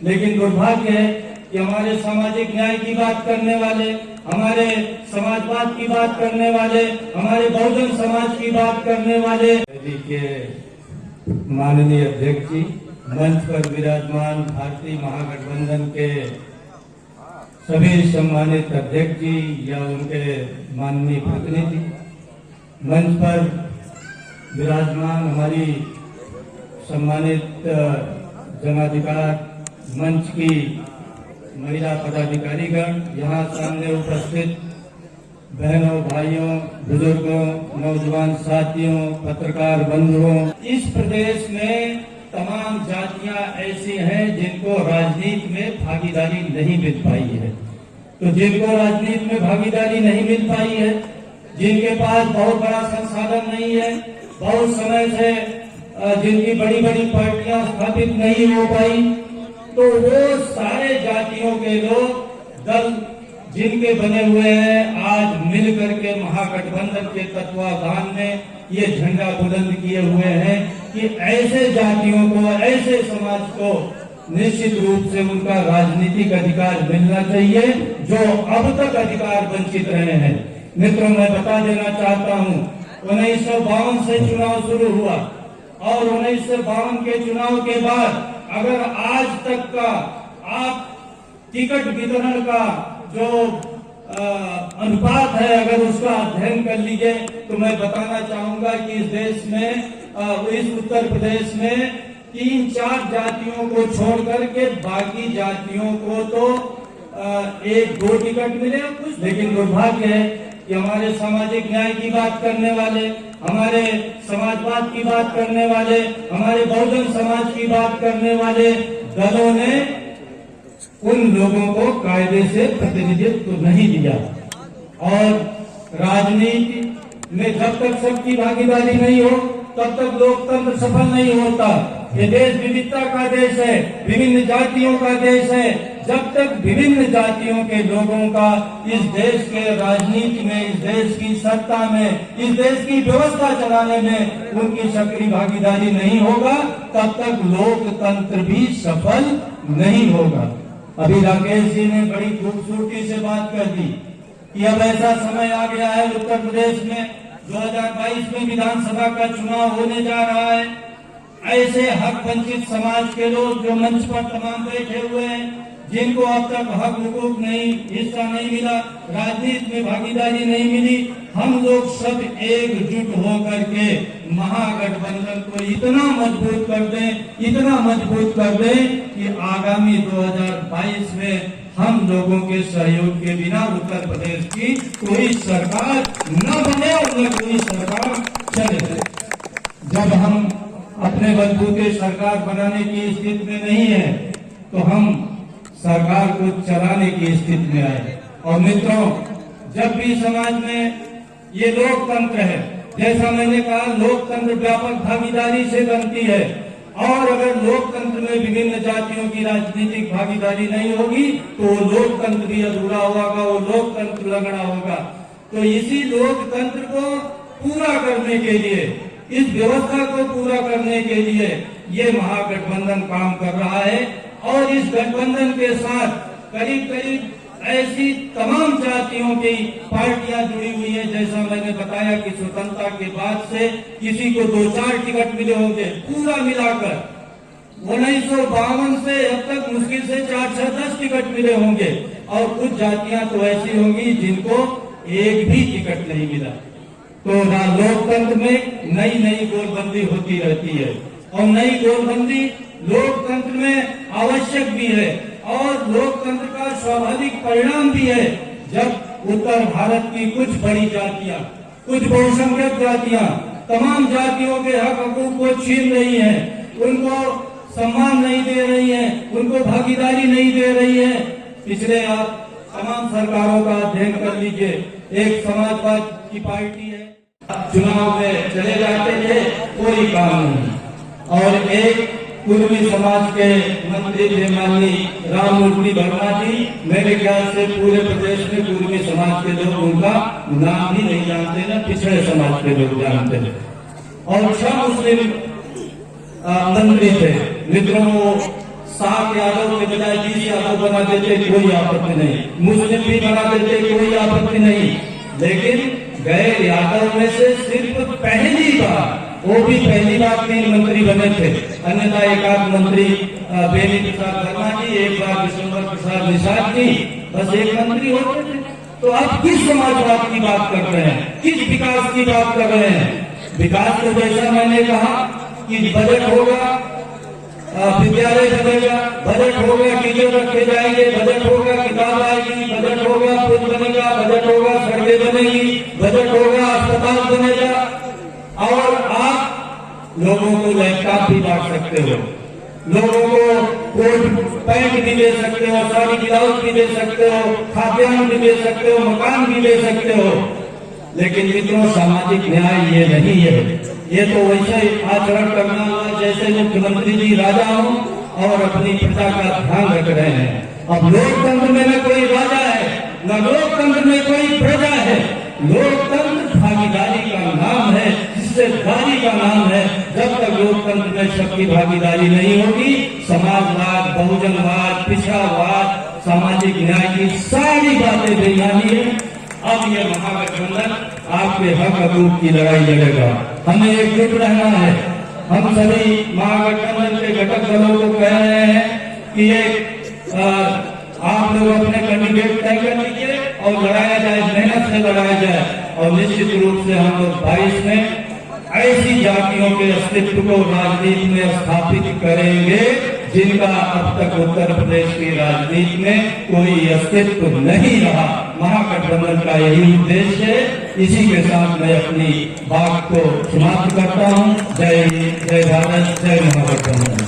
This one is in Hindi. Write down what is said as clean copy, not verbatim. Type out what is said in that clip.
लेकिन दुर्भाग्य है कि हमारे सामाजिक न्याय की बात करने वाले, हमारे समाजवाद की बात करने वाले, हमारे बहुजन समाज की बात करने वाले के माननीय अध्यक्ष जी, मंच पर विराजमान भारतीय महागठबंधन के सभी सम्मानित अध्यक्ष जी या उनके माननीय प्रतिनिधि, मंच पर विराजमान हमारी सम्मानित जनाधिकार मंच की महिला पदाधिकारीगण, यहाँ सामने उपस्थित बहनों, भाइयों, बुजुर्गों, नौजवान साथियों, पत्रकार बंधुओं, इस प्रदेश में तमाम जातियां ऐसी हैं जिनको राजनीति में भागीदारी नहीं मिल पाई है। तो जिनको राजनीति में भागीदारी नहीं मिल पाई है, जिनके पास बहुत बड़ा संसाधन नहीं है, बहुत समय से जिनकी बड़ी बड़ी पार्टियां स्थापित नहीं हो पाई, तो वो सारे जातियों के लोग दल जिनके बने हुए हैं आज मिल करके महागठबंधन के तत्वावधान में ये झंडा बुलंद किए हुए हैं कि ऐसे जातियों को, ऐसे समाज को निश्चित रूप से उनका राजनीतिक अधिकार मिलना चाहिए जो अब तक अधिकार वंचित रहे हैं। मित्रों, मैं बता देना चाहता हूं, 1952 से चुनाव शुरू हुआ और 1952 के चुनाव के बाद अगर आज तक का आप टिकट वितरण का जो अनुपात है, अगर उसका अध्ययन कर लीजिए तो मैं बताना चाहूंगा कि इस देश में, इस उत्तर प्रदेश में 3-4 जातियों को छोड़ करके बाकी जातियों को तो 1-2 टिकट मिले कुछ। लेकिन दुर्भाग्य है कि हमारे सामाजिक न्याय की बात करने वाले, हमारे समाजवाद की बात करने वाले, हमारे बहुजन समाज की बात करने वाले दलों ने उन लोगों को कायदे से प्रतिनिधित्व नहीं दिया। और राजनीति में जब तक सबकी भागीदारी नहीं हो तब तक लोकतंत्र सफल नहीं होता। ये देश विविधता का देश है, विभिन्न जातियों का देश है। जब तक विभिन्न जातियों के लोगों का इस देश के राजनीति में, इस देश की सत्ता में, इस देश की व्यवस्था चलाने में उनकी सक्रिय भागीदारी नहीं होगा, तब तक लोकतंत्र भी सफल नहीं होगा। अभी राकेश जी ने बड़ी खूबसूरती से बात कर दी कि अब ऐसा समय आ गया है उत्तर प्रदेश में 2022 में विधानसभा का चुनाव होने जा रहा है। ऐसे हक वंचित समाज के लोग जो मंच पर तमाम बैठे हुए हैं, जिनको अब तक हक हुकूक नहीं, हिस्सा नहीं मिला, राजनीति में भागीदारी नहीं मिली, हम लोग सब एकजुट होकर के महागठबंधन को इतना मजबूत कर दें, इतना मजबूत कर दें कि आगामी 2022 में हम लोगों के सहयोग के बिना उत्तर प्रदेश की कोई सरकार न बने और न कोई सरकार चले। जब हम अपने बलबूते सरकार बनाने की स्थिति में नहीं है तो हम सरकार को चलाने की स्थिति में आए। और मित्रों, जब भी समाज में ये लोकतंत्र है, जैसा मैंने कहा, लोकतंत्र व्यापक भागीदारी से बनती है और अगर लोकतंत्र में विभिन्न जातियों की राजनीतिक भागीदारी नहीं होगी तो लोकतंत्र भी अधूरा होगा, वो लोकतंत्र लगड़ा होगा। तो इसी लोकतंत्र को पूरा करने के लिए, इस व्यवस्था को पूरा करने के लिए ये महागठबंधन काम कर रहा है। और इस गठबंधन के साथ करीब करीब ऐसी तमाम जातियों की पार्टियां जुड़ी हुई हैं। जैसा मैंने बताया कि स्वतंत्रता के बाद से किसी को 2-4 टिकट मिले होंगे, पूरा मिलाकर 1952 से अब तक मुश्किल से 4-10 टिकट मिले होंगे। और कुछ जातियां तो ऐसी होंगी जिनको एक भी टिकट नहीं मिला। तो लोकतंत्र में नई नई गोलबंदी होती रहती है और नई गोलबंदी लोकतंत्र में आवश्यक भी है और लोकतंत्र का स्वाभाविक परिणाम भी है। जब उत्तर भारत की कुछ बड़ी जातियां, कुछ बहुसंख्यक जातियां तमाम जातियों के हक हकूक को छीन रही हैं, उनको सम्मान नहीं दे रही हैं, उनको भागीदारी नहीं दे रही है। पिछले आप तमाम सरकारों का अध्ययन कर लीजिए। एक समाजवाद की पार्टी है, चुनाव में चले जाते थे, कोई काम नहीं। और एक पूर्वी समाज के मंत्री थे माननीय राममूर्ति वर्मा जी, मेरे ख्याल से पूरे प्रदेश में पूर्वी समाज के लोग उनका नाम भी नहीं जानते, न पिछड़े समाज के लोग जानते थे। और 6 मुस्लिम मंत्री थे। मित्रों, 7 यादव के बजाय 20 यादव बना देते, कोई आपत्ति नहीं, मुस्लिम भी बना देते, कोई आपत्ति नहीं। लेकिन गैर यादव में से सिर्फ पहली बार, वो भी पहली बार 3 मंत्री बने थे, अन्यथा एक आध मंत्री बेनी प्रसाद वर्मा जी, एक बार विश्वंभर प्रसाद निषाद जी, बस एक मंत्री होते थे। तो आप किस समाजवाद की बात कर रहे हैं, किस विकास की बात कर रहे हैं? विकास तो जैसा मैंने कहा कि बजट होगा, विद्यालय बनेगा, बजट होगा, टीचर रखे जाएंगे, बजट होगा, किताब आएगी, बजट होगा, पुल बनेगा, बजट होगा, सड़कें बनेगी, बजट होगा, अस्पताल बनेगा, और आप लोगों को लैपटॉप भी बांट सकते हो, लोगों को कोट पैंट भी दे सकते हो, साड़ी ब्लाउज भी दे सकते हो, खाद्यान्न भी दे सकते हो, मकान भी दे सकते हो। लेकिन मित्रों, सामाजिक न्याय ये नहीं है। ये तो वैसे ही आचरण करना हुआ जैसे मुख्यमंत्री जी राजा हो और अपनी प्रजा का ध्यान रख रहे हैं। अब लोकतंत्र में न कोई राजा है, न लोकतंत्र में कोई प्रजा है। लोकतंत्र भागीदारी का नाम है, हिस्सेदारी का नाम है। जब तक लोकतंत्र में सबकी भागीदारी नहीं होगी, समाजवाद, बहुजनवाद, पिछड़ावाद, सामाजिक न्याय की सारी बातें बेईमानी है। अब ये महागठबंधन आपके हक हकूक की लड़ाई लड़ेगा। हमें एकजुट रहना है। हम सभी महागठबंधन के घटक दलों को कह रहे हैं कि ये आप लोग अपने कैंडिडेट तय कर लीजिए और लड़ाया जाए, मेहनत से लड़ाया जाए। और निश्चित रूप से हम लोग 22 में ऐसी जातियों के अस्तित्व को राजनीति में स्थापित करेंगे जिनका अब तक उत्तर प्रदेश की राजनीति में कोई अस्तित्व नहीं रहा। महागठबंधन का यही उद्देश्य है। इसी के साथ मैं अपनी बात को समाप्त करता हूँ। जय हिंद, जय भारत, जय महागठबंधन।